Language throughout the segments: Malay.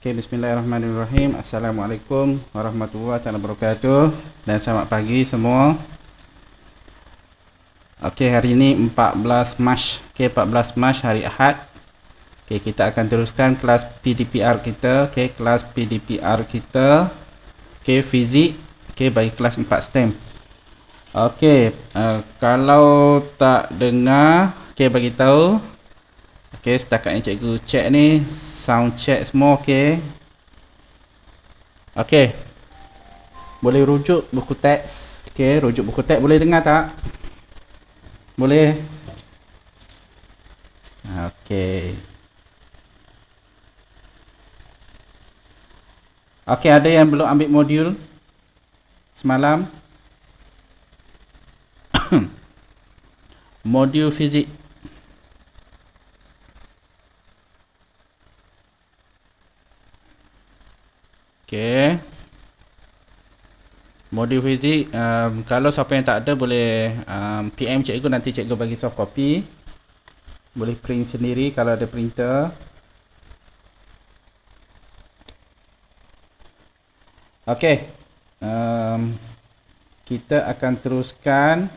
Okay, bismillahirrahmanirrahim. Assalamualaikum warahmatullahi wabarakatuh dan selamat pagi semua. Okay, hari ini 14 Mac. Okay, 14 Mac hari Ahad. Okay, kita akan teruskan kelas PDPR kita. Okay, kelas PDPR kita. Okay, fizik. Okay, bagi kelas 4 STEM. Okay, kalau tak dengar, okay, bagi tahu. Okay, setakat yang cikgu check ni, sound check semua okay. Okay, boleh rujuk buku teks. Okay, rujuk buku teks boleh dengar tak? Boleh? Okay. Okay, ada yang belum ambil modul semalam? Modul fizik. Okay. Modul fizik, kalau siapa yang tak ada boleh PM cikgu, nanti cikgu bagi soft copy. Boleh print sendiri kalau ada printer. Okay. Kita akan teruskan.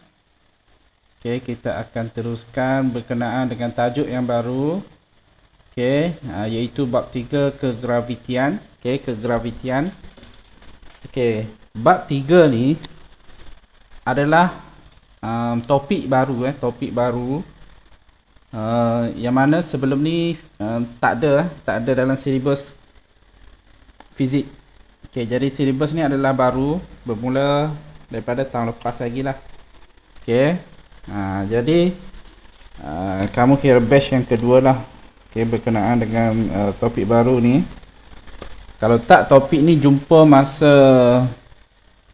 Okay, kita akan teruskan berkenaan dengan tajuk yang baru. Okay, iaitu bab 3 kegravitian. Okay, kegravitian. Okay, bab 3 ni adalah topik baru, topik baru. Yang mana sebelum ni tak ada dalam silibus fizik. Okay, jadi silibus ni adalah baru, bermula daripada tahun lepas lagi lah. Okay, jadi kamu kira batch yang kedua lah. Okay, berkenaan dengan topik baru ni. Kalau tak, topik ni jumpa masa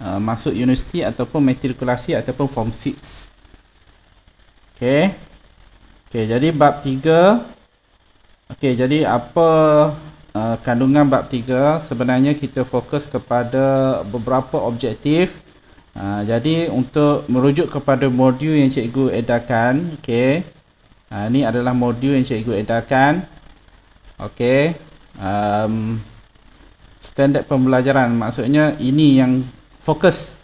masuk universiti ataupun matrikulasi ataupun form 6. Okay. Okay, jadi bab 3. Okay, jadi apa kandungan bab 3? Sebenarnya kita fokus kepada beberapa objektif. Jadi untuk merujuk kepada modul yang cikgu edarkan, okay, ini adalah modul yang cikgu edarkan. Okay, standard pembelajaran, maksudnya ini yang fokus.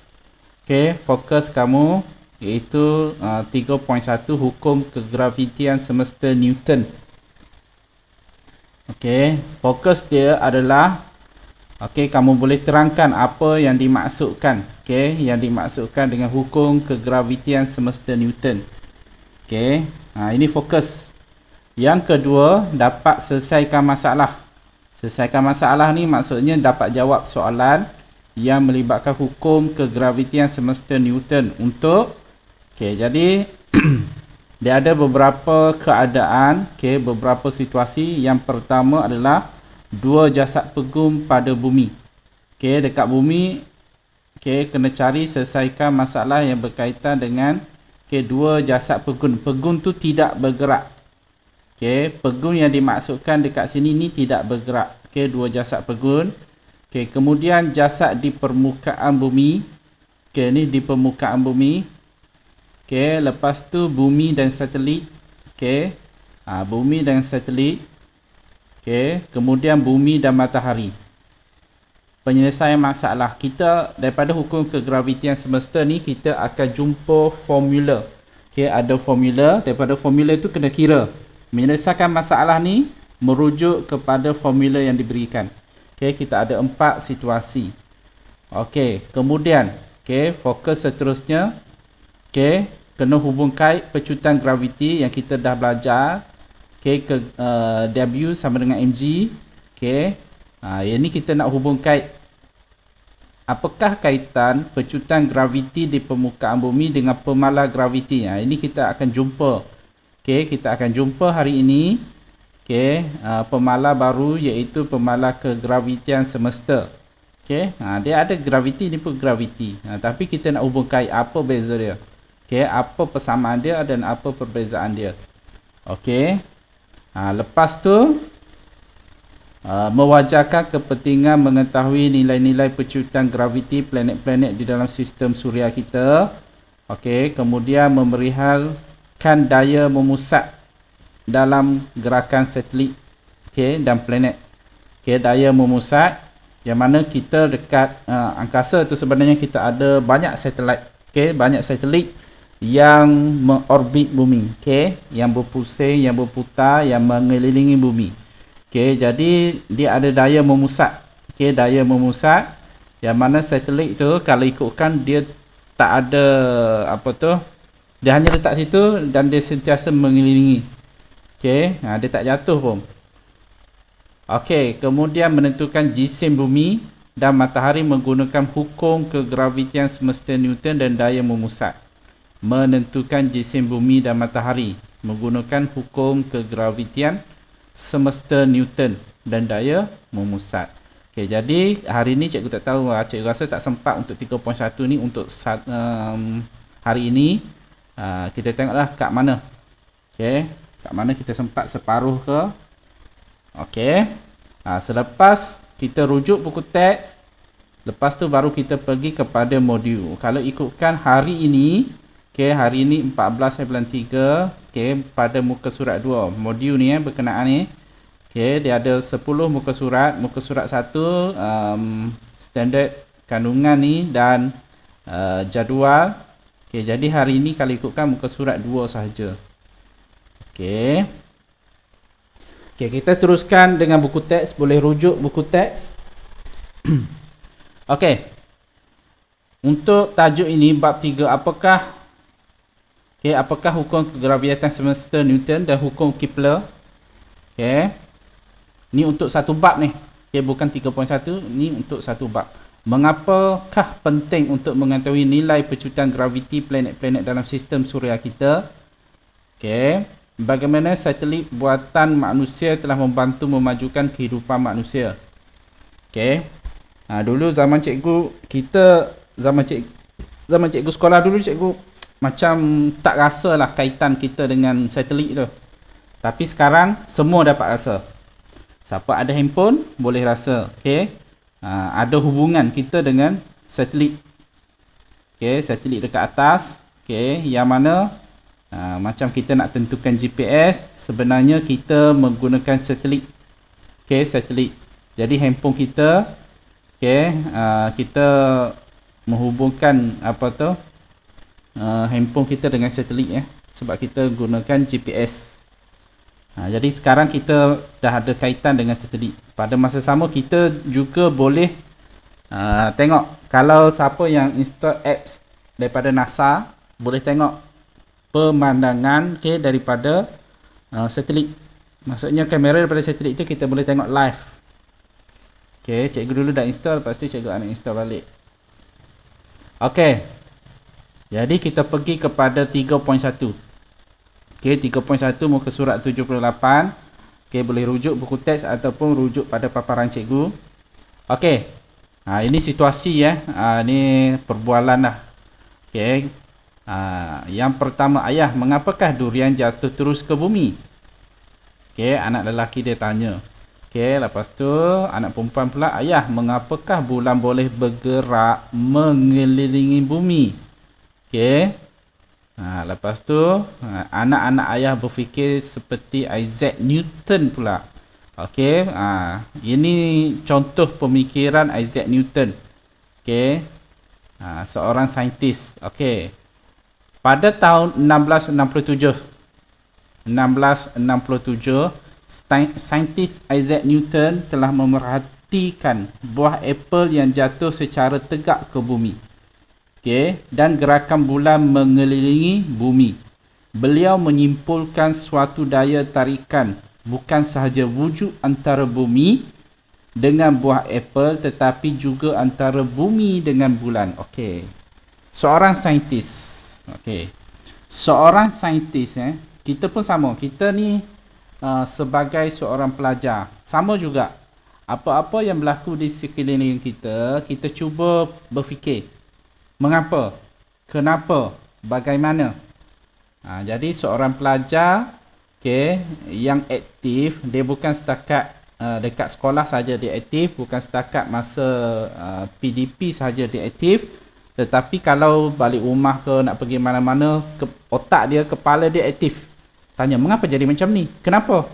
Okay, fokus kamu iaitu 3.1 hukum kegravitian semesta Newton. Okay, fokus dia adalah, okay, kamu boleh terangkan apa yang dimaksudkan. Okay, yang dimaksudkan dengan hukum kegravitian semesta Newton. Okay, ini fokus. Yang kedua, dapat selesaikan masalah. Selesaikan masalah ni maksudnya dapat jawab soalan yang melibatkan hukum kegravitian semesta Newton untuk, okay, jadi dia ada beberapa keadaan, okay, beberapa situasi. Yang pertama adalah dua jasad pegum pada bumi. Okay, dekat bumi, okay, kena cari selesaikan masalah yang berkaitan dengan, okay, dua jasad pegum. Pegum tu tidak bergerak. Okay, pegum yang dimaksudkan dekat sini ni tidak bergerak. Okay, dua jasad pegum. Okay, kemudian jasad di permukaan bumi. Okay, ni di permukaan bumi. Okay, lepas tu bumi dan satelit. Okay, bumi dan satelit. Okay, kemudian bumi dan matahari. Penyelesaian masalah kita daripada hukum kegravitian semesta ni, kita akan jumpa formula. Okay, ada formula. Daripada formula tu kena kira. Menyelesaikan masalah ni merujuk kepada formula yang diberikan. Okay, kita ada 4 situasi. Okay, kemudian, okay, fokus seterusnya. Okay, kena hubung kait pecutan graviti yang kita dah belajar. Okay, W sama dengan mg. Okay, yang ni kita nak hubung kait. Apakah kaitan pecutan graviti di permukaan bumi dengan pemalar graviti? Ini kita akan jumpa. Okay, kita akan jumpa hari ini. Okay, pemalar baru iaitu pemalar kegravitian semesta. Okay, dia ada graviti ni pun graviti. Tapi kita nak hubung kait apa beza dia. Okay, apa persamaan dia dan apa perbezaan dia. Okay, lepas tu mewajarkan kepentingan mengetahui nilai-nilai pecutan graviti planet-planet di dalam sistem suria kita. Okay, kemudian memerihalkan daya memusat dalam gerakan satelit, okay, dan planet. Okay, daya memusat, yang mana kita dekat angkasa tu sebenarnya kita ada banyak satelit. Okay, banyak satelit yang mengorbit bumi. Okay, yang berpusing, yang berputar, yang mengelilingi bumi. Okay, jadi dia ada daya memusat. Okay, daya memusat, yang mana satelit tu kalau ikutkan dia tak ada apa tu, dia hanya letak situ dan dia sentiasa mengelilingi. Okay, dia tak jatuh pun. Okay, kemudian menentukan jisim bumi dan matahari menggunakan hukum kegravitian semesta Newton dan daya memusat. Menentukan jisim bumi dan matahari menggunakan hukum kegravitian semesta Newton dan daya memusat. Okay, jadi hari ni cikgu tak tahu, cikgu rasa tak sempat untuk 3.1 ni untuk hari ini. Kita tengoklah kat mana. Okay, kat mana kita sempat separuh ke. Okay, selepas kita rujuk buku teks, lepas tu baru kita pergi kepada modul. Kalau ikutkan hari ini, okay, hari ini 14/3, okay, pada muka surat 2. Modul ni berkenaan ni. Okay, dia ada 10 muka surat. Muka surat 1 standard kandungan ni dan jadual. Okay, jadi hari ini kalau ikutkan muka surat 2 sahaja. Okay. Okay, kita teruskan dengan buku teks. Boleh rujuk buku teks. Okay. Untuk tajuk ini, bab 3, apakah hukum kegravitasian semesta Newton dan hukum Kepler? Okay. Ni untuk satu bab ni. Okay, bukan 3.1, ni untuk satu bab. Mengapakah penting untuk mengetahui nilai pecutan graviti planet-planet dalam sistem suria kita? Okay. Bagaimana satelit buatan manusia telah membantu memajukan kehidupan manusia? Okay. Dulu zaman cikgu, zaman cikgu sekolah dulu, cikgu macam tak rasa lah kaitan kita dengan satelit tu. Tapi sekarang semua dapat rasa. Siapa ada handphone boleh rasa. Okay. Ada hubungan kita dengan satelit. Okay, satelit dekat atas. Okay, yang mana macam kita nak tentukan GPS, sebenarnya kita menggunakan satelit. Okay, satelit. Jadi handphone kita, okay, kita menghubungkan handphone kita dengan satelit sebab kita gunakan GPS. Jadi sekarang kita dah ada kaitan dengan satelit. Pada masa sama kita juga boleh tengok, kalau siapa yang install apps daripada NASA, boleh tengok pemandangan daripada satelit. Maksudnya kamera daripada satelit itu kita boleh tengok live. Okay, cikgu dulu dah install, lepas tu cikgu nak install balik. Okay, jadi kita pergi kepada 3.1. Okay, 3.1 muka surat 78. Okay, boleh rujuk buku teks ataupun rujuk pada paparan cikgu. Okay, ini situasi ini perbualan lah. Okay, yang pertama, ayah, mengapakah durian jatuh terus ke bumi? Okay, anak lelaki dia tanya. Okay, lepas tu anak perempuan pula, ayah, mengapakah bulan boleh bergerak mengelilingi bumi? Okay. Lepas tu anak-anak ayah berfikir seperti Isaac Newton pula. Okey, ini contoh pemikiran Isaac Newton. Okey. Seorang saintis. Okey. Pada tahun 1667, saintis Isaac Newton telah memerhatikan buah apel yang jatuh secara tegak ke bumi. Okay, dan gerakan bulan mengelilingi bumi. Beliau menyimpulkan suatu daya tarikan bukan sahaja wujud antara bumi dengan buah apel, tetapi juga antara bumi dengan bulan. Okey. Seorang saintis. Okey. Seorang saintis kita pun sama. Kita ni sebagai seorang pelajar, sama juga. Apa-apa yang berlaku di sekeliling kita, kita cuba berfikir. Mengapa? Kenapa? Bagaimana? Jadi seorang pelajar yang aktif, dia bukan setakat dekat sekolah saja dia aktif, bukan setakat masa PDP saja dia aktif, tetapi kalau balik rumah ke nak pergi mana-mana, otak dia, kepala dia aktif. Tanya, mengapa jadi macam ni? Kenapa?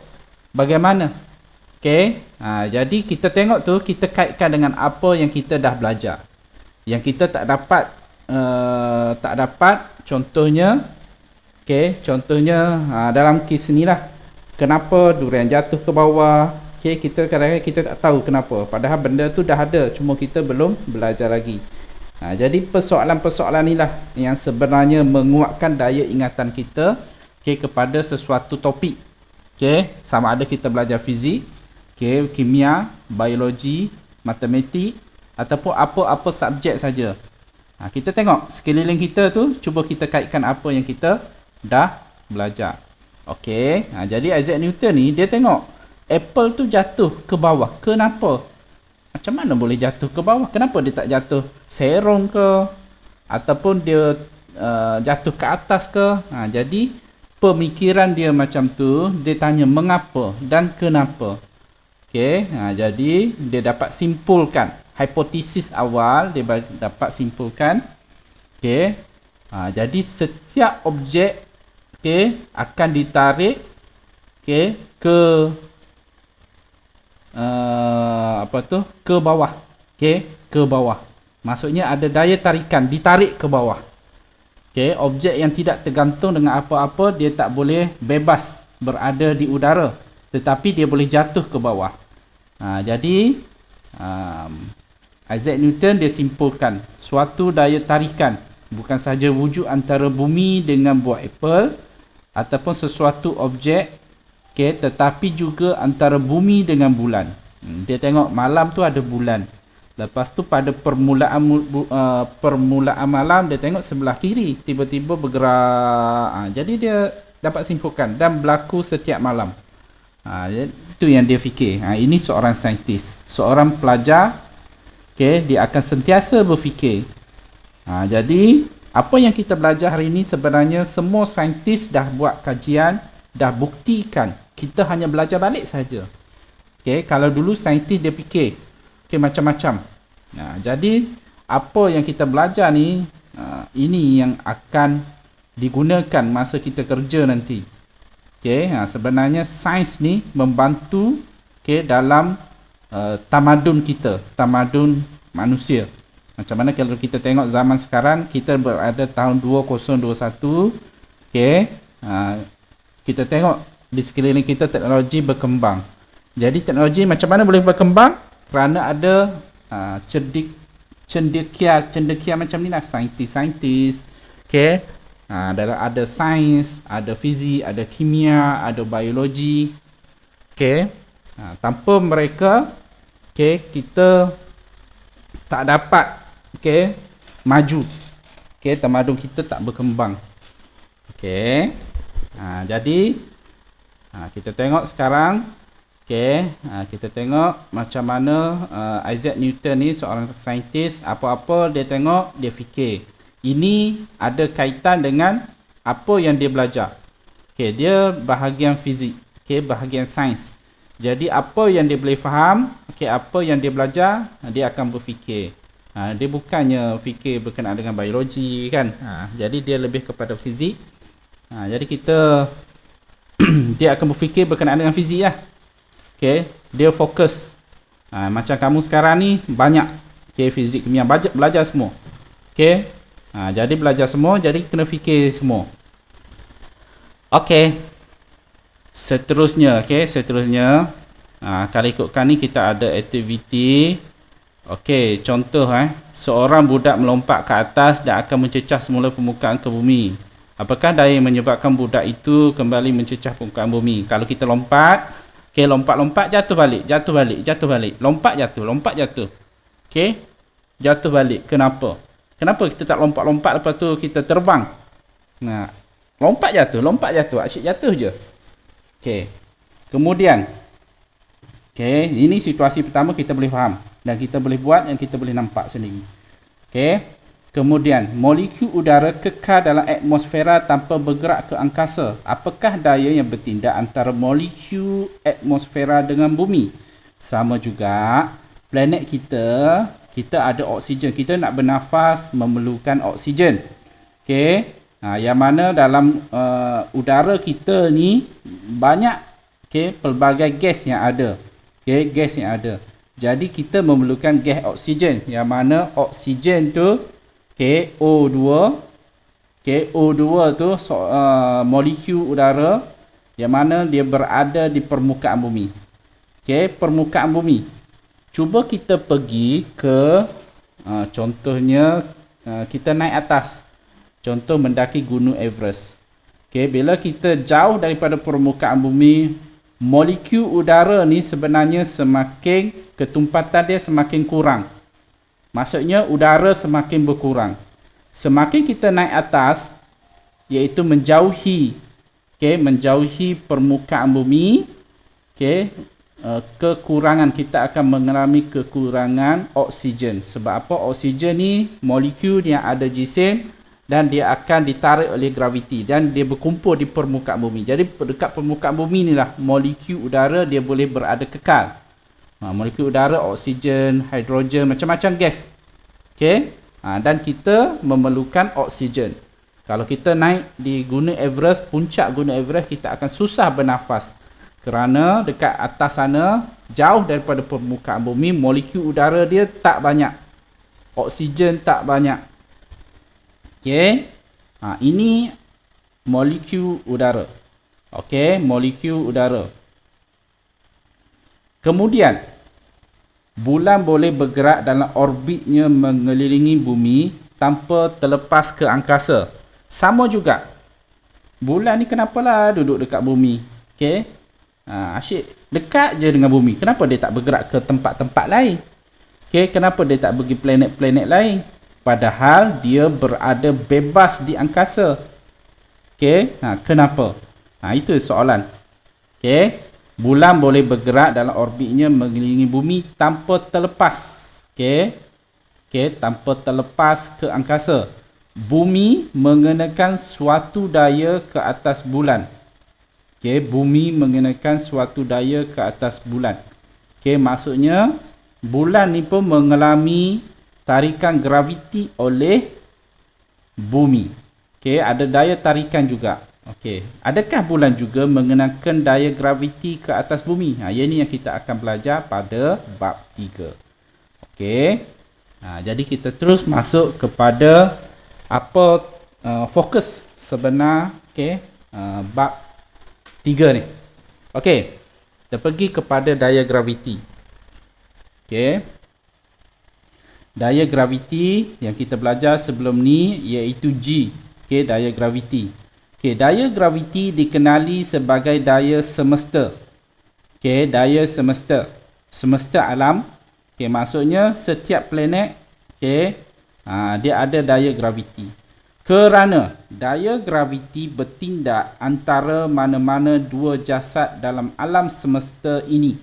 Bagaimana? Okey. Jadi kita tengok tu, kita kaitkan dengan apa yang kita dah belajar. Yang kita tak dapat contohnya, okey, contohnya dalam kes ni lah. Kenapa durian jatuh ke bawah? Okey, kita kadang-kadang kita tak tahu kenapa. Padahal benda tu dah ada, cuma kita belum belajar lagi. Jadi persoalan-persoalan inilah yang sebenarnya menguatkan daya ingatan kita, okey, kepada sesuatu topik. Okey, sama ada kita belajar fizik, okey, kimia, biologi, matematik ataupun apa-apa subjek saja. Kita tengok sekeliling kita tu, cuba kita kaitkan apa yang kita dah belajar. Okey, jadi Isaac Newton ni dia tengok apple tu jatuh ke bawah. Kenapa? Macam mana boleh jatuh ke bawah? Kenapa dia tak jatuh serong ke? Ataupun dia jatuh ke atas ke? Jadi pemikiran dia macam tu, dia tanya mengapa dan kenapa. Okey, jadi dia dapat simpulkan hipotesis awal, dia dapat simpulkan. Okey, jadi setiap objek, okey, akan ditarik, okey, ke ke bawah. Okey, ke bawah. Maksudnya ada daya tarikan, ditarik ke bawah. Okey, objek yang tidak tergantung dengan apa-apa, dia tak boleh bebas berada di udara, tetapi dia boleh jatuh ke bawah. Jadi Isaac Newton dia simpulkan suatu daya tarikan bukan saja wujud antara bumi dengan buah apple ataupun sesuatu objek, okey, tetapi juga antara bumi dengan bulan. Dia tengok malam tu ada bulan. Lepas tu pada permulaan malam dia tengok sebelah kiri tiba-tiba bergerak. Jadi dia dapat simpulkan dan berlaku setiap malam. Itu yang dia fikir. Ini seorang saintis, seorang pelajar, okey, dia akan sentiasa berfikir. Jadi apa yang kita belajar hari ini sebenarnya semua saintis dah buat kajian, dah buktikan. Kita hanya belajar balik saja. Okey, kalau dulu saintis dia fikir, okey, macam-macam. Jadi apa yang kita belajar ni, ini yang akan digunakan masa kita kerja nanti. Okey, sebenarnya sains ni membantu, okey, dalam tamadun kita, tamadun manusia. Macam mana kalau kita tengok zaman sekarang, kita berada tahun 2021, okey, kita tengok di sekeliling kita teknologi berkembang. Jadi teknologi macam mana boleh berkembang? Kerana ada cendekia macam ni lah, saintis-saintis, okey. Ada sains, ada fizik, ada kimia, ada biologi. Okey. Tanpa mereka, okey, kita tak dapat, okey, maju. Okey, tamadun kita tak berkembang. Okey. Jadi kita tengok sekarang, okey, kita tengok macam mana Isaac Newton ni seorang saintis, apa-apa dia tengok, dia fikir. Ini ada kaitan dengan apa yang dia belajar. Okey, dia bahagian fizik, okey, bahagian sains. Jadi apa yang dia boleh faham, okey, apa yang dia belajar, dia akan berfikir. Dia bukannya fikir berkenaan dengan biologi kan. Jadi dia lebih kepada fizik. Jadi kita dia akan berfikir berkenaan dengan fizik lah. Okey, dia fokus. Macam kamu sekarang ni banyak, okey, fizik, kimia, belajar semua. Okey. Jadi belajar semua, jadi kena fikir semua. Okey. Seterusnya, okey, seterusnya. Kalau ikutkan ni kita ada aktiviti. Okey, contoh seorang budak melompat ke atas dan akan mencecah semula permukaan ke bumi. Apakah daya yang menyebabkan budak itu kembali mencecah permukaan bumi? Kalau kita lompat, okey, lompat-lompat jatuh balik, jatuh balik, jatuh balik. Lompat jatuh. Okey, jatuh balik. Kenapa? Kenapa kita tak lompat-lompat lepas tu kita terbang? Lompat jatuh, asyik jatuh je. Okey. Kemudian, okey, ini situasi pertama kita boleh faham dan kita boleh buat dan kita boleh nampak sendiri. Okey. Kemudian, molekul udara kekal dalam atmosfera tanpa bergerak ke angkasa. Apakah daya yang bertindak antara molekul atmosfera dengan bumi? Sama juga, planet kita ada oksigen. Kita nak bernafas memerlukan oksigen. Okey. Yang mana dalam udara kita ni banyak, okey, pelbagai gas yang ada. Okey, gas yang ada. Jadi kita memerlukan gas oksigen, yang mana oksigen tu okey, O2. Okey, O2 tu molekul udara yang mana dia berada di permukaan bumi. Okey, permukaan bumi. Cuba kita pergi ke contohnya kita naik atas. Contoh mendaki Gunung Everest. Okey, bila kita jauh daripada permukaan bumi, molekul udara ni sebenarnya semakin ketumpatan dia semakin kurang. Maksudnya udara semakin berkurang. Semakin kita naik atas, iaitu menjauhi, menjauhi permukaan bumi, kekurangan, kita akan mengalami kekurangan oksigen. Sebab apa? Oksigen ni molekul yang ada jisim dan dia akan ditarik oleh graviti dan dia berkumpul di permukaan bumi. Jadi dekat permukaan bumi ni lah molekul udara dia boleh berada kekal. Molekul udara, oksigen, hidrogen, macam-macam gas. Dan kita memerlukan oksigen. Kalau kita naik di Gunung Everest, puncak Gunung Everest, kita akan susah bernafas. Kerana dekat atas sana, jauh daripada permukaan bumi, molekul udara dia tak banyak. Oksigen tak banyak. Ini molekul udara. Molekul udara. Kemudian, bulan boleh bergerak dalam orbitnya mengelilingi bumi tanpa terlepas ke angkasa. Sama juga. Bulan ni kenapalah duduk dekat bumi? Asyik dekat je dengan bumi. Kenapa dia tak bergerak ke tempat-tempat lain? Kenapa dia tak pergi planet-planet lain? Padahal dia berada bebas di angkasa. Kenapa? Itu soalan. Bulan boleh bergerak dalam orbitnya mengelilingi bumi tanpa terlepas. Tanpa terlepas ke angkasa. Bumi mengenakan suatu daya ke atas bulan. Bumi mengenakan suatu daya ke atas bulan. Maksudnya bulan ni pun mengalami tarikan graviti oleh bumi. Ada daya tarikan juga. Adakah bulan juga mengenakan daya graviti ke atas bumi? Yang ni yang kita akan belajar pada bab 3. Jadi kita terus masuk kepada apa fokus sebenar bab 3 ni. Kita pergi kepada daya graviti. Daya graviti yang kita belajar sebelum ni iaitu G. Daya graviti. Daya graviti dikenali sebagai daya semesta. Daya semesta. Semesta alam. Maksudnya setiap planet dia ada daya graviti. Kerana daya graviti bertindak antara mana-mana dua jasad dalam alam semesta ini.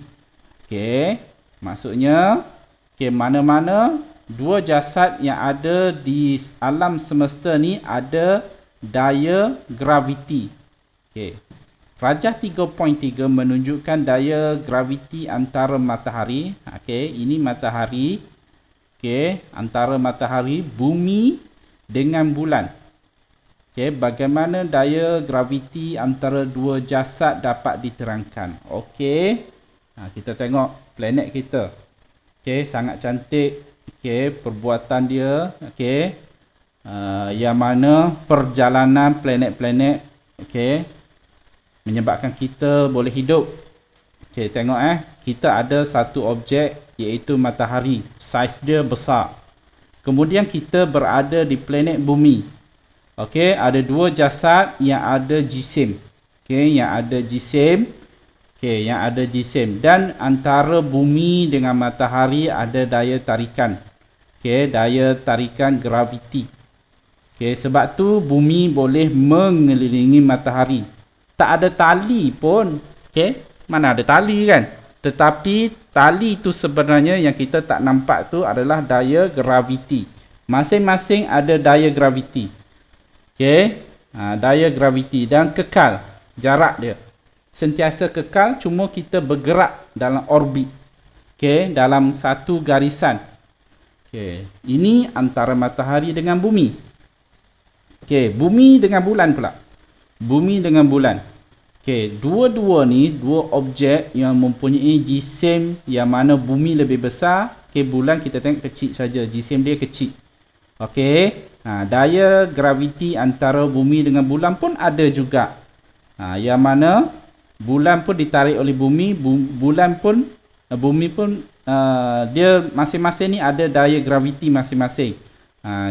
Maksudnya mana-mana dua jasad yang ada di alam semesta ni ada daya graviti. Rajah 3.3 menunjukkan daya graviti antara matahari. Ini matahari. Antara matahari, bumi dengan bulan. Bagaimana daya graviti antara dua jasad dapat diterangkan. Kita tengok planet kita. Sangat cantik. Perbuatan dia. Yang mana perjalanan planet-planet menyebabkan kita boleh hidup. Tengok kita ada satu objek iaitu matahari. Saiz dia besar. Kemudian kita berada di planet bumi. Ada dua jasad yang ada jisim. Yang ada jisim. Yang ada jisim. Dan antara bumi dengan matahari ada daya tarikan. Daya tarikan graviti. Sebab tu bumi boleh mengelilingi matahari. Tak ada tali pun. Mana ada tali kan? Tetapi tali tu sebenarnya yang kita tak nampak tu adalah daya graviti. Masing-masing ada daya graviti. Daya graviti dan kekal jarak dia. Sentiasa kekal, cuma kita bergerak dalam orbit. Dalam satu garisan. Ini antara matahari dengan bumi. Bumi dengan bulan pula. Bumi dengan bulan. Okey, dua-dua ni dua objek yang mempunyai jisim yang mana bumi lebih besar, okey, bulan kita tengok kecil saja, jisim dia kecil. Okey, daya graviti antara bumi dengan bulan pun ada juga. Yang mana bulan pun ditarik oleh bumi, bulan pun bumi pun dia masing-masing ni ada daya graviti masing-masing.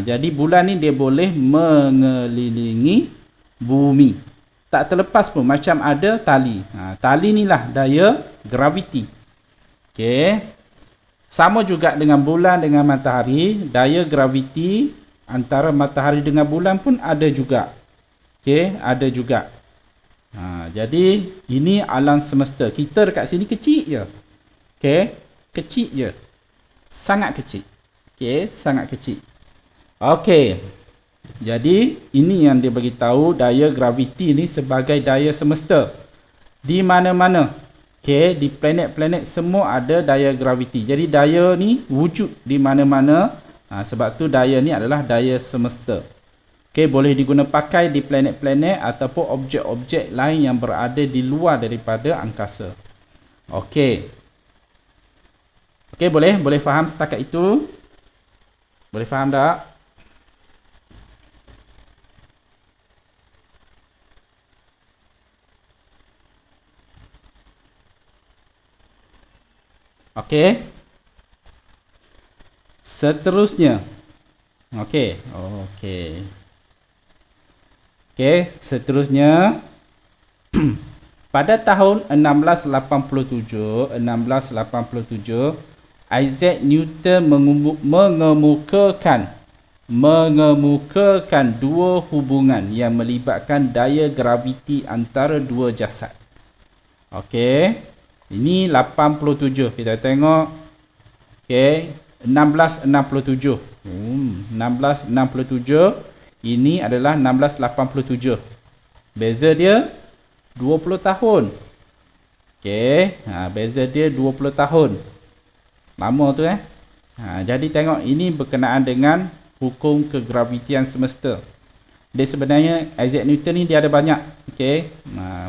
Jadi bulan ni dia boleh mengelilingi bumi. Tak terlepas pun macam ada tali. Tali ni lah daya graviti. Okey. Sama juga dengan bulan dengan matahari, daya graviti antara matahari dengan bulan pun ada juga. Okey, ada juga. Jadi ini alam semesta. Kita dekat sini kecil je. Okey, kecil je. Sangat kecil. Okey, sangat kecil. Okey. Jadi ini yang dia bagi tahu daya graviti ni sebagai daya semesta. Di mana-mana. Okey, di planet-planet semua ada daya graviti. Jadi daya ni wujud di mana-mana. Sebab tu daya ni adalah daya semesta. Okey, boleh diguna pakai di planet-planet ataupun objek-objek lain yang berada di luar daripada angkasa. Okey. Okey, boleh faham setakat itu? Boleh faham tak? Okey. Seterusnya. Okey. Seterusnya pada tahun 1687, Isaac Newton mengemukakan dua hubungan yang melibatkan daya graviti antara dua jasad. Okey. Ini 87. Kita tengok. Okey, 1667. 1667. Ini adalah 1687. Beza dia 20 tahun. Okey, beza dia 20 tahun. Lama tu jadi tengok ini berkenaan dengan hukum kegravitian semesta. Dia sebenarnya Isaac Newton ni dia ada banyak. Okey.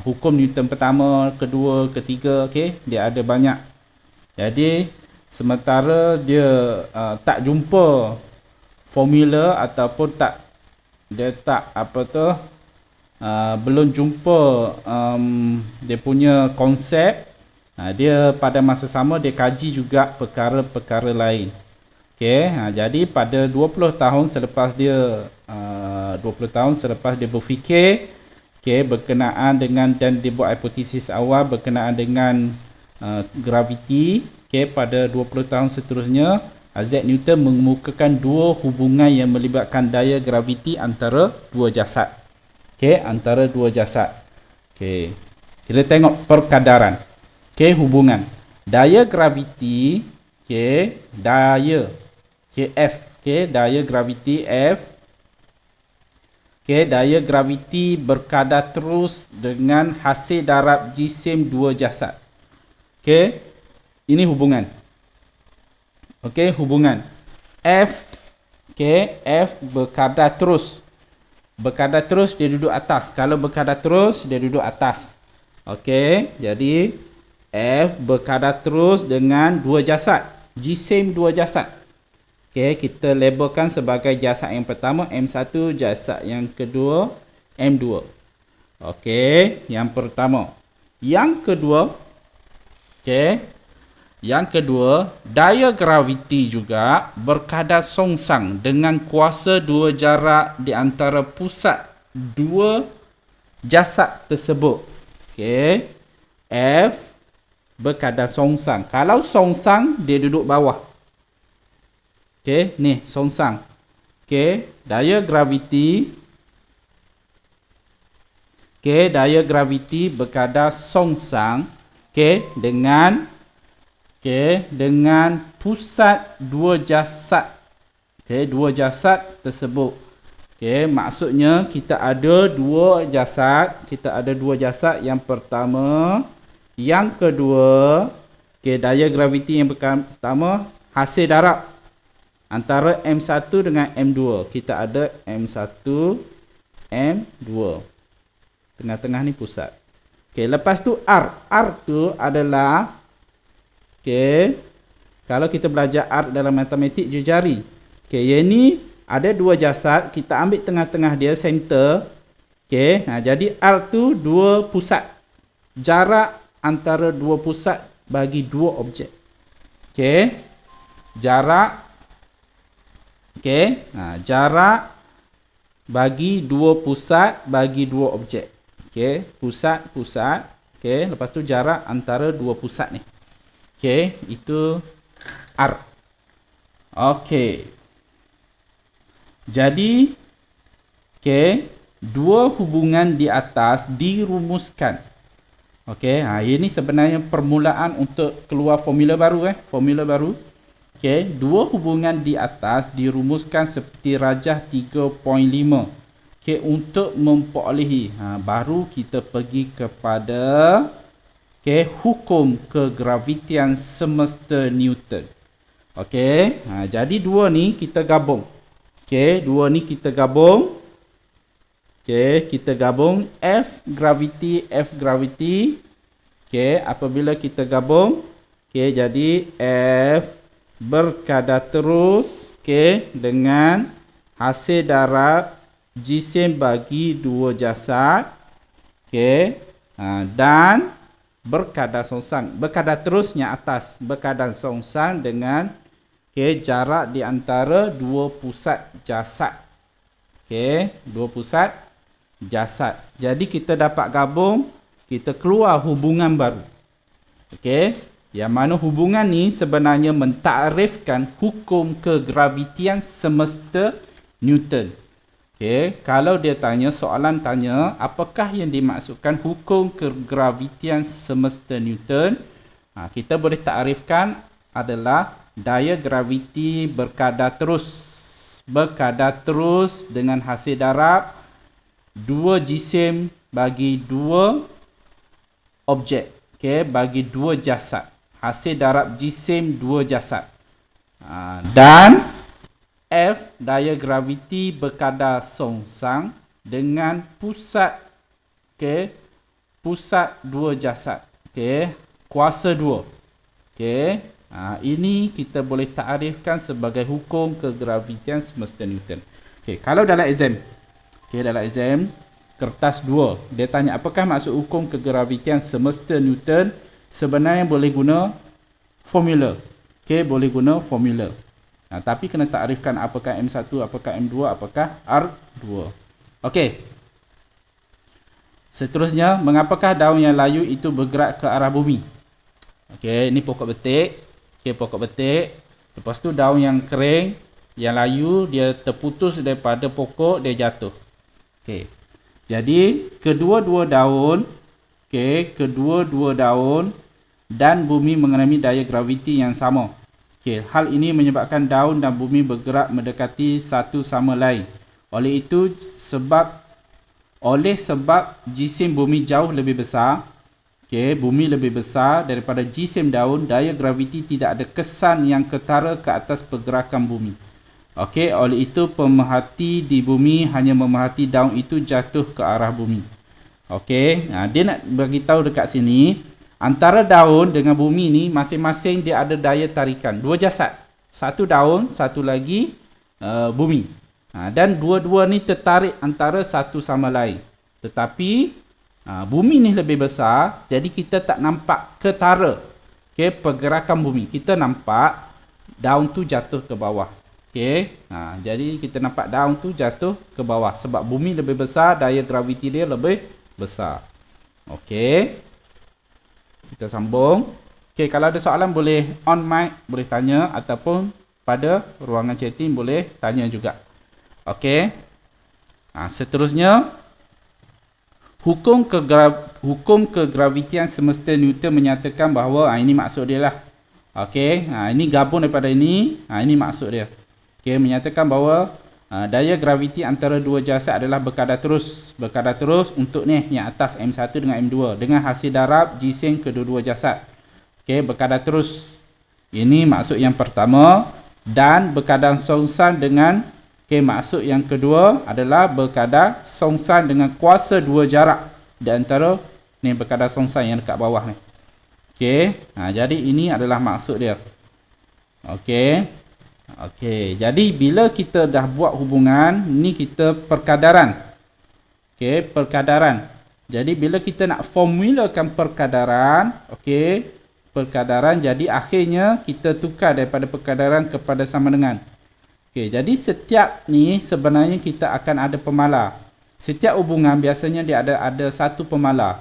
Hukum Newton pertama, kedua, ketiga, okey, dia ada banyak. Jadi sementara dia tak jumpa formula ataupun belum jumpa dia punya konsep, dia pada masa sama dia kaji juga perkara-perkara lain. Okey, jadi pada 20 tahun selepas dia berfikir, okey, berkenaan dengan dan dia buat hipotesis awal berkenaan dengan graviti, okey, pada 20 tahun seterusnya Isaac Newton mengemukakan dua hubungan yang melibatkan daya graviti antara dua jasad. Okey, antara dua jasad. Okey. Kita tengok perkadaran. Okey, hubungan. Daya graviti, okey, F, okey, daya graviti F. Okey, daya graviti berkadar terus dengan hasil darab jisim dua jasad. Okey, ini hubungan. Okey, hubungan F. Okey, F berkadar terus. Berkadar terus dia duduk atas. Kalau berkadar terus dia duduk atas. Okey, jadi F berkadar terus dengan dua jasad, jisim dua jasad. Okey, kita labelkan sebagai jasad yang pertama M1, jasad yang kedua M2. Okey, yang pertama. Yang kedua, okey, yang kedua, daya graviti juga berkadar songsang dengan kuasa dua jarak di antara pusat dua jasad tersebut. Okey, F berkadar songsang. Kalau songsang dia duduk bawah. Okey, ni songsang. Okey, daya graviti. Okey, daya graviti berkadar songsang. Okey, dengan pusat dua jasad. Okey, dua jasad tersebut. Okey, maksudnya kita ada dua jasad. Kita ada dua jasad. Yang pertama, yang kedua. Okey, daya graviti yang pertama hasil darab antara M1 dengan M2. Kita ada M1, M2. Tengah-tengah ni pusat. Okey, lepas tu arc. Arc tu adalah, okey, kalau kita belajar arc dalam matematik jejari. Okey, yang ni ada dua jasad, kita ambil tengah-tengah dia, center. Okey, jadi arc tu dua pusat. Jarak antara dua pusat bagi dua objek. Okey. Jarak, okey, jarak bagi dua pusat bagi dua objek. Okey, pusat. Okey, lepas tu jarak antara dua pusat ni. Okey, itu arc. Okey. Jadi, okey, dua hubungan di atas dirumuskan. Okey, ini sebenarnya permulaan untuk keluar formula baru formula baru. Okey, dua hubungan di atas dirumuskan seperti rajah 3.5. Okey, untuk memperolehi baru kita pergi kepada hukum kegravitian semesta Newton. Okey, jadi dua ni kita gabung. Okey, dua ni kita gabung. Okey, kita gabung F gravity. Okey, apabila kita gabung, okey, jadi F berkadar terus, okey, dengan hasil darab jisim bagi dua jasad, okey, dan berkadar songsang. Berkadar terus yang atas, berkadar songsang dengan jarak di antara dua pusat jasad. Okey, dua pusat jasad. Jadi kita dapat gabung, kita keluar hubungan baru. Okey, yang mana hubungan ni sebenarnya mentakrifkan hukum kegravitian semesta Newton. Okey, kalau dia soalan tanya apakah yang dimaksudkan hukum kegravitian semesta Newton, kita boleh takrifkan adalah daya graviti berkadar terus dengan hasil darab dua jisim bagi dua objek. Okey, bagi dua jasad. Hasil darab jisim dua jasad. Dan F daya graviti berkadar songsang dengan pusat pusat dua jasad. Okey, kuasa dua. Okey, ini kita boleh takrifkan sebagai hukum kegravitian semesta Newton. Okey, kalau dalam exam, kertas 2, dia tanya apakah maksud hukum kegravitian semesta Newton, sebenarnya boleh guna formula. Okey, boleh guna formula. Tapi kena takrifkan apakah M1, apakah M2, apakah R2. Okey. Seterusnya, mengapakah daun yang layu itu bergerak ke arah bumi? Okey, ini pokok betik. Okey, pokok betik. Lepas tu daun yang kering, yang layu, dia terputus daripada pokok, dia jatuh. Okey. Jadi, kedua-dua daun dan bumi mengalami daya graviti yang sama. Okey, hal ini menyebabkan daun dan bumi bergerak mendekati satu sama lain. Oleh sebab jisim bumi jauh lebih besar, bumi lebih besar daripada jisim daun, daya graviti tidak ada kesan yang ketara ke atas pergerakan bumi. Okey, oleh itu pemerhati di bumi hanya memerhati daun itu jatuh ke arah bumi. Okey, dia nak bagi tahu dekat sini, antara daun dengan bumi ni masing-masing dia ada daya tarikan. Dua jasad. Satu daun, satu lagi bumi. Dan dua-dua ni tertarik antara satu sama lain. Tetapi bumi ni lebih besar, jadi kita tak nampak ketara pergerakan bumi. Kita nampak daun tu jatuh ke bawah. Jadi kita nampak daun tu jatuh ke bawah sebab bumi lebih besar, daya graviti dia lebih besar. Okey. Kita sambung. Okey, kalau ada soalan boleh on mic, boleh tanya, ataupun pada ruangan chatting boleh tanya juga. Okey. Seterusnya, hukum kegravitian semesta Newton menyatakan bahawa ini maksud dia lah. Okey, ini gabung daripada ini, ini maksud dia. Okey, menyatakan bahawa daya graviti antara dua jasad adalah berkadar terus untuk ni yang atas M1 dengan M2 dengan hasil darab jisim kedua-dua jasad. Okey, berkadar terus. Ini maksud yang pertama, dan berkadar songsang dengan maksud yang kedua adalah berkadar songsang dengan kuasa dua jarak di antara Ni berkadar songsai yang dekat bawah ni. Okey. Jadi ini adalah maksud dia. Okey. Okey. Jadi bila kita dah buat hubungan, ni kita perkadaran. Okey, perkadaran. Jadi bila kita nak formulakan perkadaran, okey, perkadaran, jadi akhirnya kita tukar daripada perkadaran kepada sama dengan. Okey, jadi setiap ni sebenarnya kita akan ada pemalar. Setiap hubungan biasanya dia ada satu pemalar.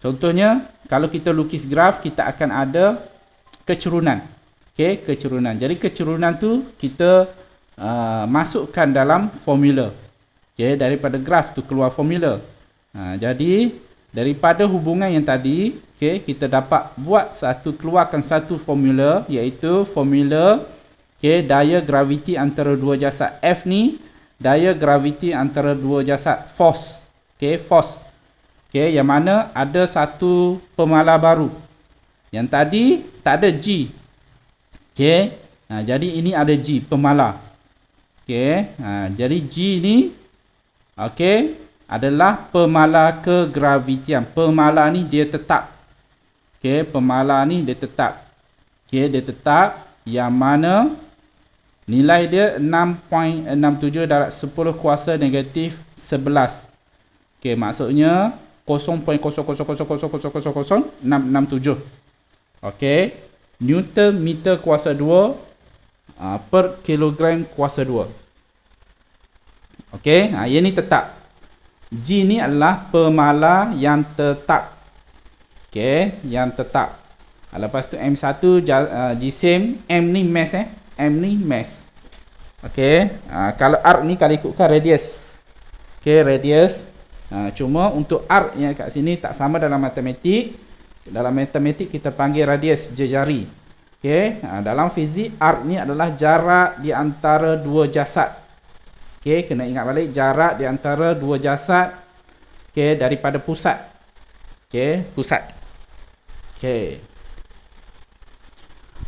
Contohnya, kalau kita lukis graf, kita akan ada kecerunan. Okey, kecerunan. Jadi kecerunan tu kita masukkan dalam formula. Okey, daripada graf tu keluar formula. Jadi daripada hubungan yang tadi, okey, kita dapat keluarkan satu formula, iaitu formula daya graviti antara dua jasad. F ni daya graviti antara dua jasad, force. Okey, force. Okey, yang mana ada satu pemalar baru. Yang tadi tak ada G. Okey. Jadi ini ada G, pemalar. Okey. Jadi G ni okey adalah pemalar kegravitian. Pemalar ni dia tetap. Okey, pemalar ni dia tetap. Okey, dia tetap yang mana nilai dia 6.67 darab 10 kuasa negatif 11. Okey, maksudnya 0.000000667. Okey, Newton meter kuasa 2 per kilogram kuasa 2. Okey, yang ni tetap. G ni adalah pemalar yang tetap. Okey, yang tetap. Lepas tu M1 jisim, M ni mass M ni mass. Okey, kalau arc ni kalau ikutkan radius. Okey, radius. Cuma untuk arc yang kat sini tak sama dalam matematik. Dalam matematik kita panggil radius jejari. Okey, dalam fizik arc ni adalah jarak di antara dua jasad. Okey, kena ingat balik jarak di antara dua jasad, okey, daripada pusat. Okey, pusat. Okey.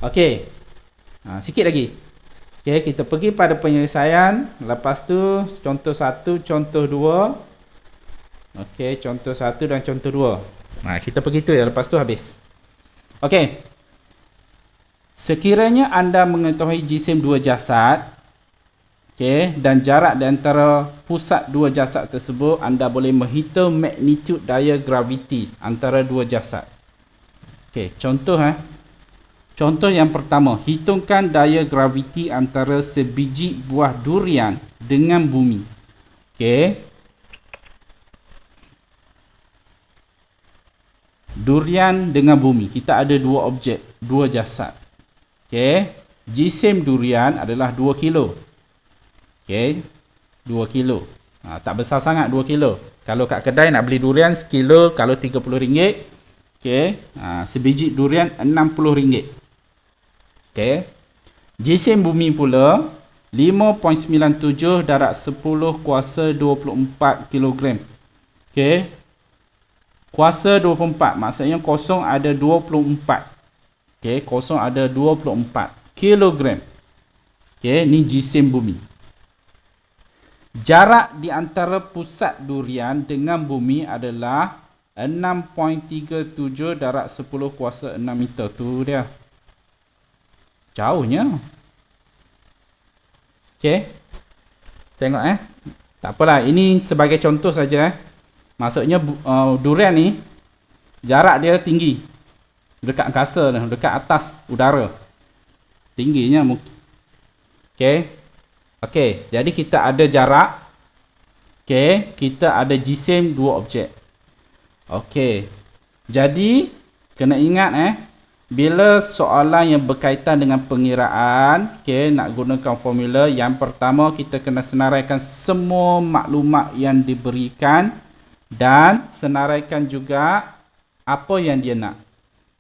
Okey. Sikit lagi. Okey, kita pergi pada penyelesaian. Lepas tu contoh 1, contoh 2. Okey, contoh 1 dan contoh 2. Kita pergi tu ya, lepas tu habis. Okey. Sekiranya anda mengetahui jisim dua jasad, okey, dan jarak di antara pusat dua jasad tersebut, anda boleh menghitung magnitude daya graviti antara dua jasad. Okey, contoh Contoh yang pertama, hitungkan daya graviti antara sebiji buah durian dengan bumi. Okey. Durian dengan bumi. Kita ada dua objek, dua jasad. Okey. Jisim durian adalah 2 kilo. Okey. 2 kilo. Tak besar sangat 2 kilo. Kalau kat kedai nak beli durian sekilo, kalau RM30. Okey. Sebiji durian RM60. Okey. Jisim bumi pula 5.97 darab 10 kuasa 24 kg. Okey. Kuasa 24, maksudnya kosong ada 24. Okey, kosong ada 24 kilogram. Okey, ni jisim bumi. Jarak di antara pusat durian dengan bumi adalah 6.37 darab 10 kuasa 6 meter. Tu dia. Jauhnya. Okey. Tengok Tak apalah, ini sebagai contoh saja Maksudnya durian ni jarak dia tinggi. Dekat angkasa, dekat atas udara. Tingginya mungkin. Okey. Okey, jadi kita ada jarak. Okey, kita ada jisim dua objek. Okey. Jadi kena ingat bila soalan yang berkaitan dengan pengiraan, okey, nak gunakan formula, yang pertama kita kena senaraikan semua maklumat yang diberikan dan senaraikan juga apa yang dia nak.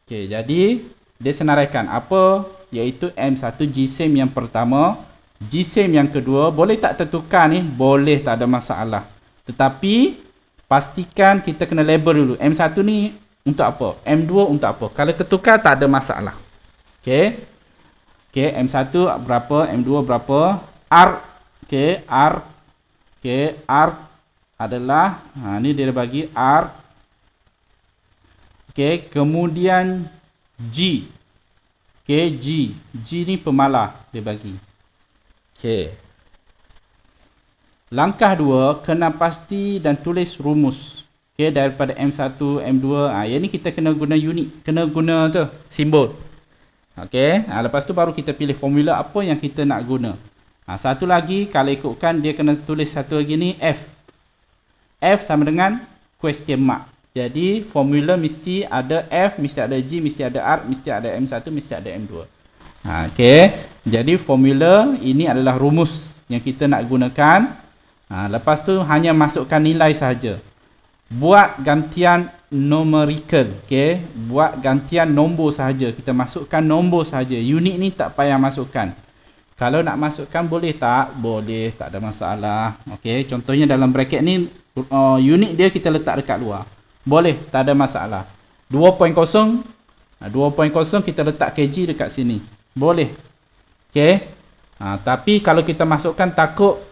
Okey, jadi dia senaraikan apa, iaitu M1 jisim yang pertama, jisim yang kedua. Boleh tak tertukar ni? Boleh, tak ada masalah. Tetapi pastikan kita kena label dulu. M1 ni untuk apa? M2 untuk apa? Kalau tertukar tak ada masalah. Okey. Okey, M1 berapa? M2 berapa? R. Okey, R. Okey, R adalah ni dia bagi R Okey, kemudian G. Okey, G. G ni pemalar dia bagi. Okey. Langkah 2, kena pasti dan tulis rumus. Okey, daripada M1, M2. Yang ni kita kena guna unit. Kena guna tu, simbol. Okey, lepas tu baru kita pilih formula apa yang kita nak guna. Satu lagi, kalau ikutkan dia kena tulis satu lagi ni F. F sama dengan question mark. Jadi formula mesti ada F, mesti ada G, mesti ada R, mesti ada M1, mesti ada M2. Okey, jadi formula ini adalah rumus yang kita nak gunakan. Lepas tu hanya masukkan nilai sahaja. Buat gantian numerical, okey, buat gantian nombor sahaja. Kita masukkan nombor sahaja. Unit ni tak payah masukkan. Kalau nak masukkan boleh tak? Boleh, tak ada masalah. Okey, contohnya dalam bracket ni unit dia kita letak dekat luar. Boleh, tak ada masalah. 2.0 kita letak kg dekat sini. Boleh. Okey. Tapi kalau kita masukkan takut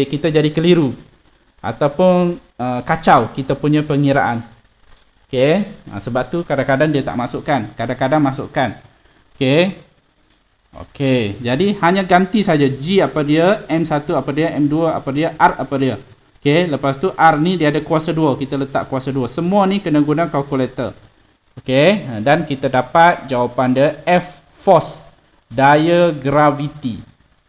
kita jadi keliru ataupun kacau kita punya pengiraan. Okey. Sebab tu kadang-kadang dia tak masukkan, kadang-kadang masukkan. Okey. Okey, jadi hanya ganti saja G apa dia, M1 apa dia, M2 apa dia, R apa dia. Okey, lepas tu R ni dia ada kuasa 2, kita letak kuasa 2. Semua ni kena guna calculator. Okey, dan kita dapat jawapan dia F force, daya graviti.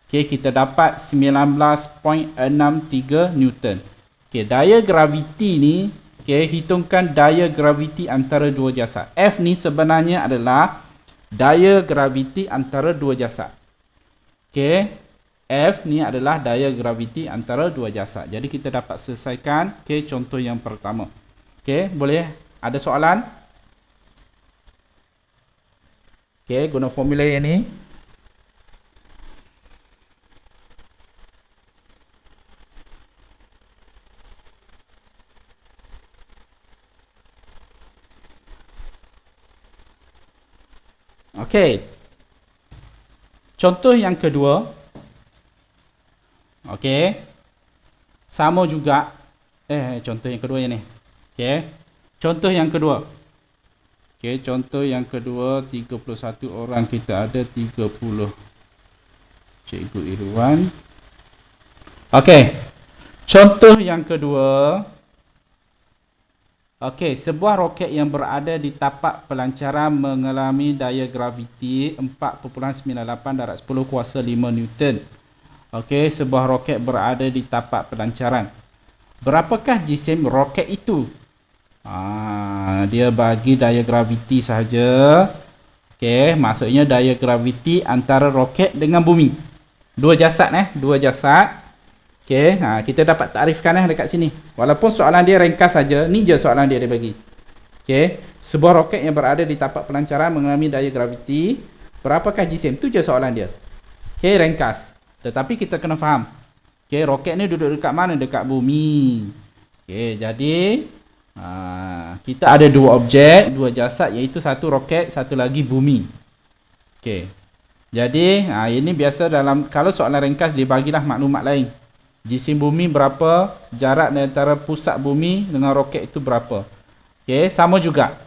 Okey, kita dapat 19.63 Newton. Okey, daya graviti ni, okey, hitungkan daya graviti antara dua jasad. F ni sebenarnya adalah daya graviti antara dua jasad. Okey, F ni adalah daya graviti antara dua jasad. Jadi kita dapat selesaikan contoh yang pertama. Okey, boleh ada soalan? Okey, guna formula yang ni. Okey. Contoh yang kedua. Okey. Sama juga. Contoh yang kedua yang ni. Okey. Contoh yang kedua. Okey, contoh yang kedua 31 orang kita ada 30. Cikgu Irwan. Okey. Contoh yang kedua. Okey, sebuah roket yang berada di tapak pelancaran mengalami daya graviti 4.98 darab 10 kuasa 5 Newton. Okey, sebuah roket berada di tapak pelancaran. Berapakah jisim roket itu? Dia bagi daya graviti sahaja. Okey, maksudnya daya graviti antara roket dengan bumi. Dua jasad dua jasad. Okey, kita dapat takrifkan dekat sini. Walaupun soalan dia ringkas saja, ni je soalan dia bagi. Okey, sebuah roket yang berada di tapak pelancaran mengalami daya graviti, berapakah jisim? Tu je soalan dia. Okey, ringkas. Tetapi kita kena faham. Okey, roket ni duduk dekat mana? Dekat bumi. Okey, jadi kita ada dua objek, dua jasad, iaitu satu roket, satu lagi bumi. Okey. Jadi, ini biasa dalam kalau soalan ringkas dia bagilah maklumat lain. Jisim bumi berapa, jarak antara pusat bumi dengan roket itu berapa. Okey, sama juga.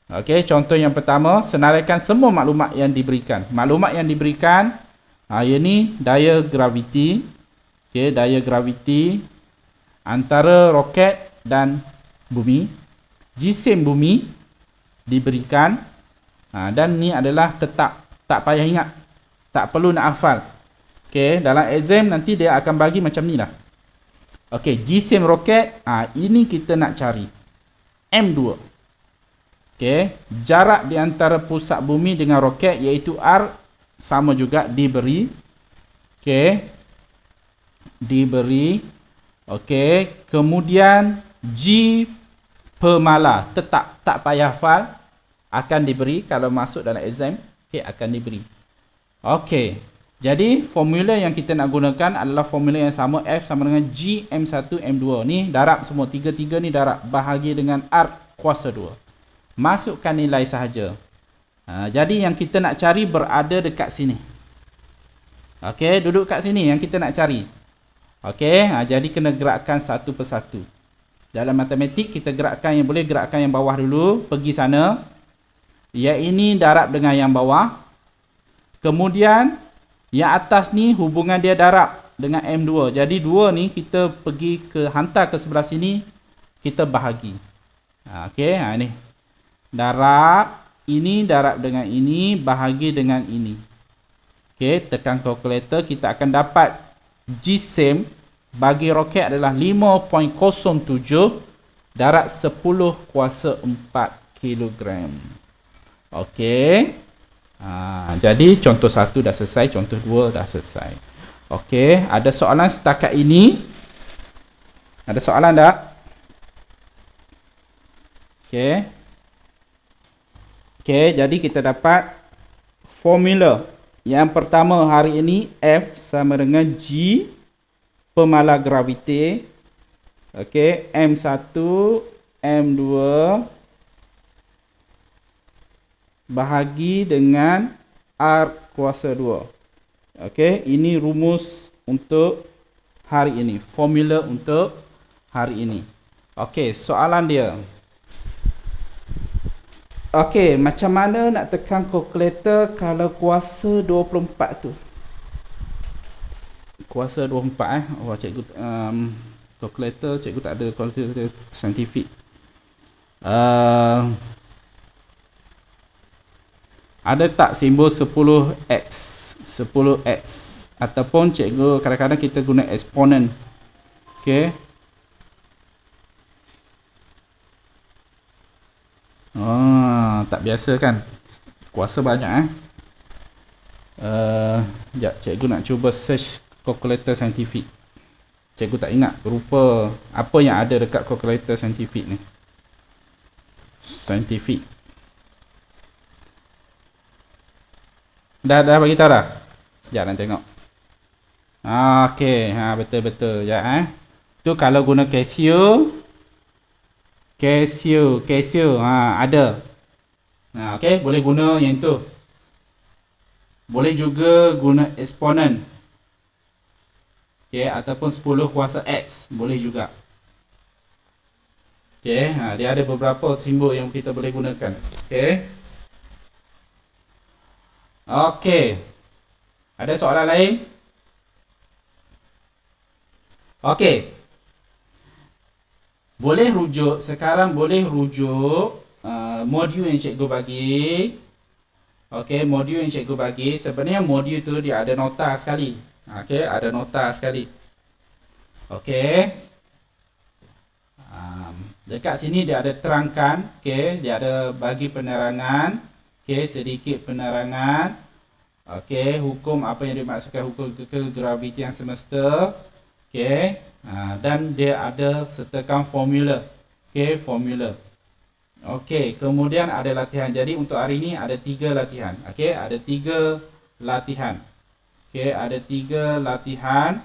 Okey, contoh yang pertama, senaraikan semua maklumat yang diberikan. Maklumat yang diberikan, ini daya graviti. Okey, daya graviti antara roket dan bumi. Jisim bumi diberikan. Dan ni adalah tetap, tak payah ingat. Tak perlu nak hafal. Okey, dalam exam nanti dia akan bagi macam ni lah. Okey, jisim roket, ini kita nak cari. M2. Okey, jarak di antara pusat bumi dengan roket iaitu R sama juga diberi. Okey. Diberi. Okey, kemudian G pemala, tetap tak payah hafal, akan diberi kalau masuk dalam exam. Okey, akan diberi. Okey. Jadi, formula yang kita nak gunakan adalah formula yang sama, F sama dengan G, M1, M2. Ni darab semua, tiga-tiga ni darab. Bahagi dengan R kuasa 2. Masukkan nilai sahaja. Jadi, yang kita nak cari berada dekat sini. Okey, duduk kat sini yang kita nak cari. Okey, jadi kena gerakkan satu persatu. Dalam matematik kita gerakkan yang boleh gerakkan yang bawah dulu, pergi sana. Yang ini darab dengan yang bawah. Kemudian yang atas ni hubungan dia darab dengan M2. Jadi 2 ni kita pergi ke hantar ke sebelah sini, kita bahagi. Okey, ni. Darab ini darab dengan ini, bahagi dengan ini. Okey, tekan kalkulator, kita akan dapat GSM bagi roket adalah 5.07 darab 10 kuasa 4 kilogram. Okey. Jadi contoh 1 dah selesai, contoh 2 dah selesai. Okey, ada soalan setakat ini? Ada soalan tak? Okey. Okey, jadi kita dapat formula. Yang pertama hari ini F sama dengan G pemalar graviti. Okey, M1, M2 bahagi dengan R kuasa 2. Okey, ini rumus untuk hari ini. Formula untuk hari ini. Okey, soalan dia. Okey, macam mana nak tekan kalkulator kalau kuasa 24 tu? Kuasa 24 Oh, cikgu kalkulator, cikgu tak ada kalkulator saintifik. Ada tak simbol 10x? 10x ataupun cikgu kadang-kadang kita guna eksponen. Okey. Tak biasa kan? Kuasa banyak Sekejap, cikgu nak cuba search kalkulator saintifik. Cikgu tak ingat rupa apa yang ada dekat kalkulator saintifik ni. Saintifik. Dah bagi tahu dah? Sekejap nak tengok. Okey, betul-betul. Ya Tu kalau guna Casio, ada. Okey, boleh guna yang tu. Boleh juga guna eksponen. Okey, ataupun 10 kuasa X boleh juga. Okey, dia ada beberapa simbol yang kita boleh gunakan. Okey. Okey. Ada soalan lain? Okey. Boleh rujuk, sekarang boleh rujuk modul yang cikgu bagi. Okey, modul yang cikgu bagi, sebenarnya modul tu dia ada nota sekali. Okey, ada nota sekali. Okey. Dekat sini dia ada terangkan, okey, dia ada bagi penerangan, okey, sedikit penerangan. Okey, hukum apa yang dimaksudkan hukum kegravitian semesta. Okey. Dan dia ada sertakan formula. Okey, formula. Okey, kemudian ada latihan. Jadi untuk hari ini ada 3 latihan. Okey, ada 3 latihan. Okey, ada 3 latihan.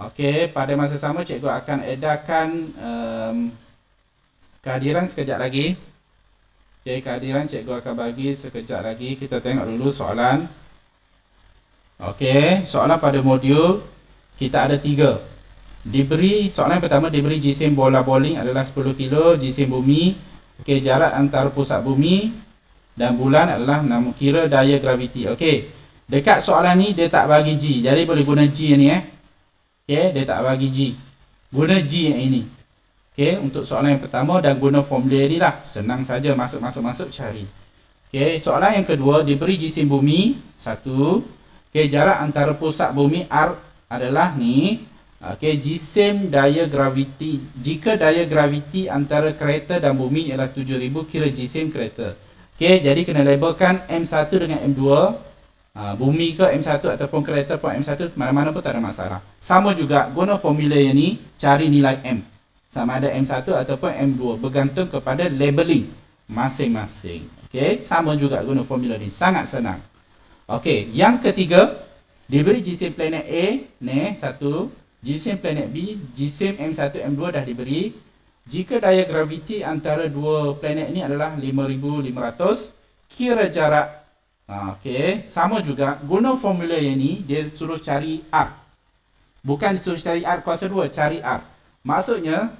Okey, pada masa sama cikgu akan edarkan kehadiran sekejap lagi. Okey, kehadiran cikgu akan bagi sekejap lagi. Kita tengok dulu soalan. Okey, soalan pada modul kita ada 3. Diberi soalan pertama, diberi jisim bola bowling adalah 10 kilo, jisim bumi. Okey, jarak antara pusat bumi dan bulan adalah 6 kira daya graviti. Okey, dekat soalan ni dia tak bagi G. Jadi boleh guna G ni Okey, dia tak bagi G. Guna G yang ini. Okey, untuk soalan yang pertama dan guna formula ni lah. Senang saja masuk cari. Okey, soalan yang kedua, diberi jisim bumi 1. Okey, jarak antara pusat bumi R adalah ni. Okey, jisim daya graviti. Jika daya graviti antara kereta dan bumi ialah 7000, kira jisim kereta. Okey, jadi kena labelkan M1 dengan M2. Bumi ke M1 ataupun kereta pun M1, mana-mana pun tak ada masalah. Sama juga guna formula yang ni, cari nilai M. Sama ada M1 ataupun M2, bergantung kepada labeling masing-masing. Okey, sama juga guna formula ni, sangat senang. Okey, yang ketiga, diberi jisim planet A, ni 1, jisim planet B, jisim M1, M2 dah diberi. Jika daya graviti antara dua planet ni adalah 5500, kira jarak. Okey, sama juga guna formula yang ni, dia suruh cari R. Bukan disuruh cari R kuasa 2, cari R. Maksudnya,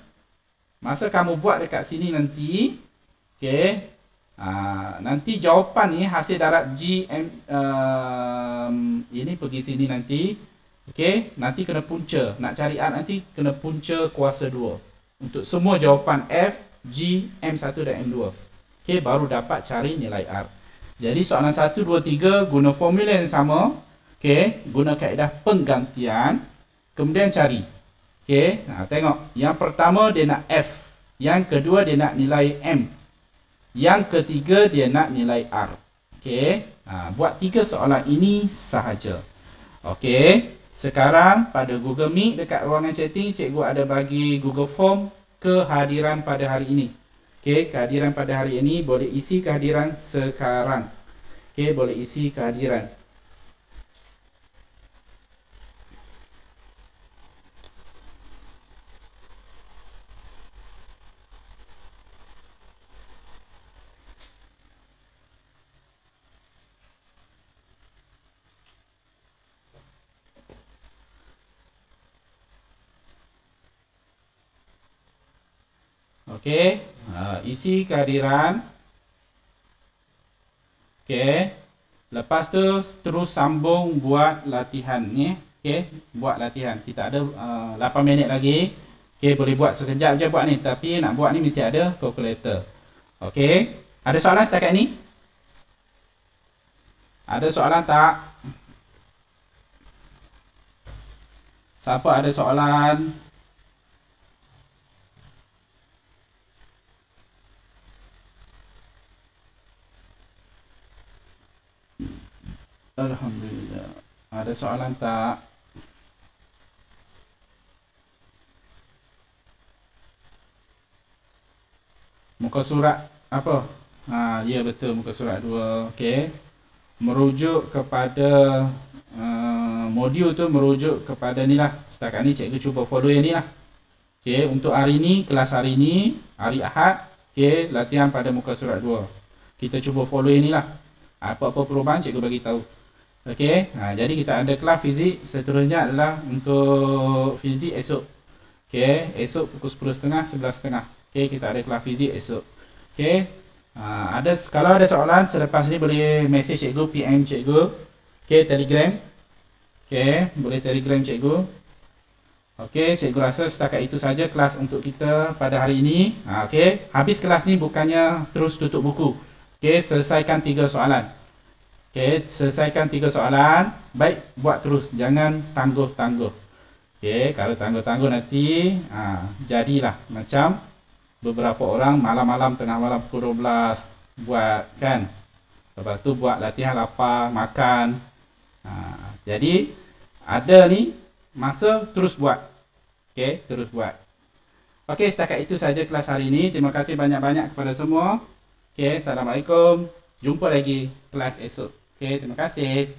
Masa kamu buat dekat sini nanti, okey, nanti jawapan ni hasil darab GM, ini pergi sini nanti. Okey, nanti kena punca. Nak cari R nanti kena punca kuasa 2. Untuk semua jawapan F, G, M1 dan M2. Okey, baru dapat cari nilai R. Jadi soalan 1, 2, 3 guna formula yang sama. Okey, guna kaedah penggantian. Kemudian cari. Okey, tengok. Yang pertama dia nak F. Yang kedua dia nak nilai M. Yang ketiga dia nak nilai R. Okey, buat 3 soalan ini sahaja. Okey, sekarang pada Google Meet dekat ruangan chatting, cikgu ada bagi Google Form kehadiran pada hari ini. Okey, kehadiran pada hari ini boleh isi kehadiran sekarang. Okey, boleh isi kehadiran. Okey, isi kehadiran. Okey, lepas tu terus sambung buat latihan ni. Okey, buat latihan. Kita ada 8 minit lagi. Okey, boleh buat sekejap je buat ni, tapi nak buat ni mesti ada kalkulator. Okey, ada soalan setakat ni? Ada soalan tak? Siapa ada soalan? Alhamdulillah. Ada soalan tak? Muka surat apa? Ya betul, muka surat 2. Okey. Merujuk kepada modul tu merujuk kepada ni lah. Setakat ni cikgu cuba follow yang ni lah. Okey, untuk hari ni, kelas hari ni, hari Ahad, okey, latihan pada muka surat 2. Kita cuba follow yang ni lah. Apa-apa perubahan cikgu bagi tahu. Okey, jadi kita ada kelas fizik. Seterusnya adalah untuk fizik esok. Okey, esok pukul 10.30, 11.30. Okey, kita ada kelas fizik esok. Okey, kalau ada soalan selepas ni boleh message cikgu, PM cikgu. Okey, Telegram. Okey, boleh Telegram cikgu. Okey, cikgu rasa setakat itu saja kelas untuk kita pada hari ini. Okey, habis kelas ni bukannya terus tutup buku. Okey, selesaikan 3 soalan. Okey, selesaikan 3 soalan. Baik, buat terus. Jangan tangguh-tangguh. Okey, kalau tangguh-tangguh nanti jadilah macam beberapa orang malam-malam, tengah malam pukul 12 buat kan. Lepas tu buat latihan lapar, makan. Jadi ada ni masa terus buat. Okey, terus buat. Okey, setakat itu saja kelas hari ini. Terima kasih banyak-banyak kepada semua. Okey, Assalamualaikum. Jumpa lagi kelas esok. Okey, terima kasih.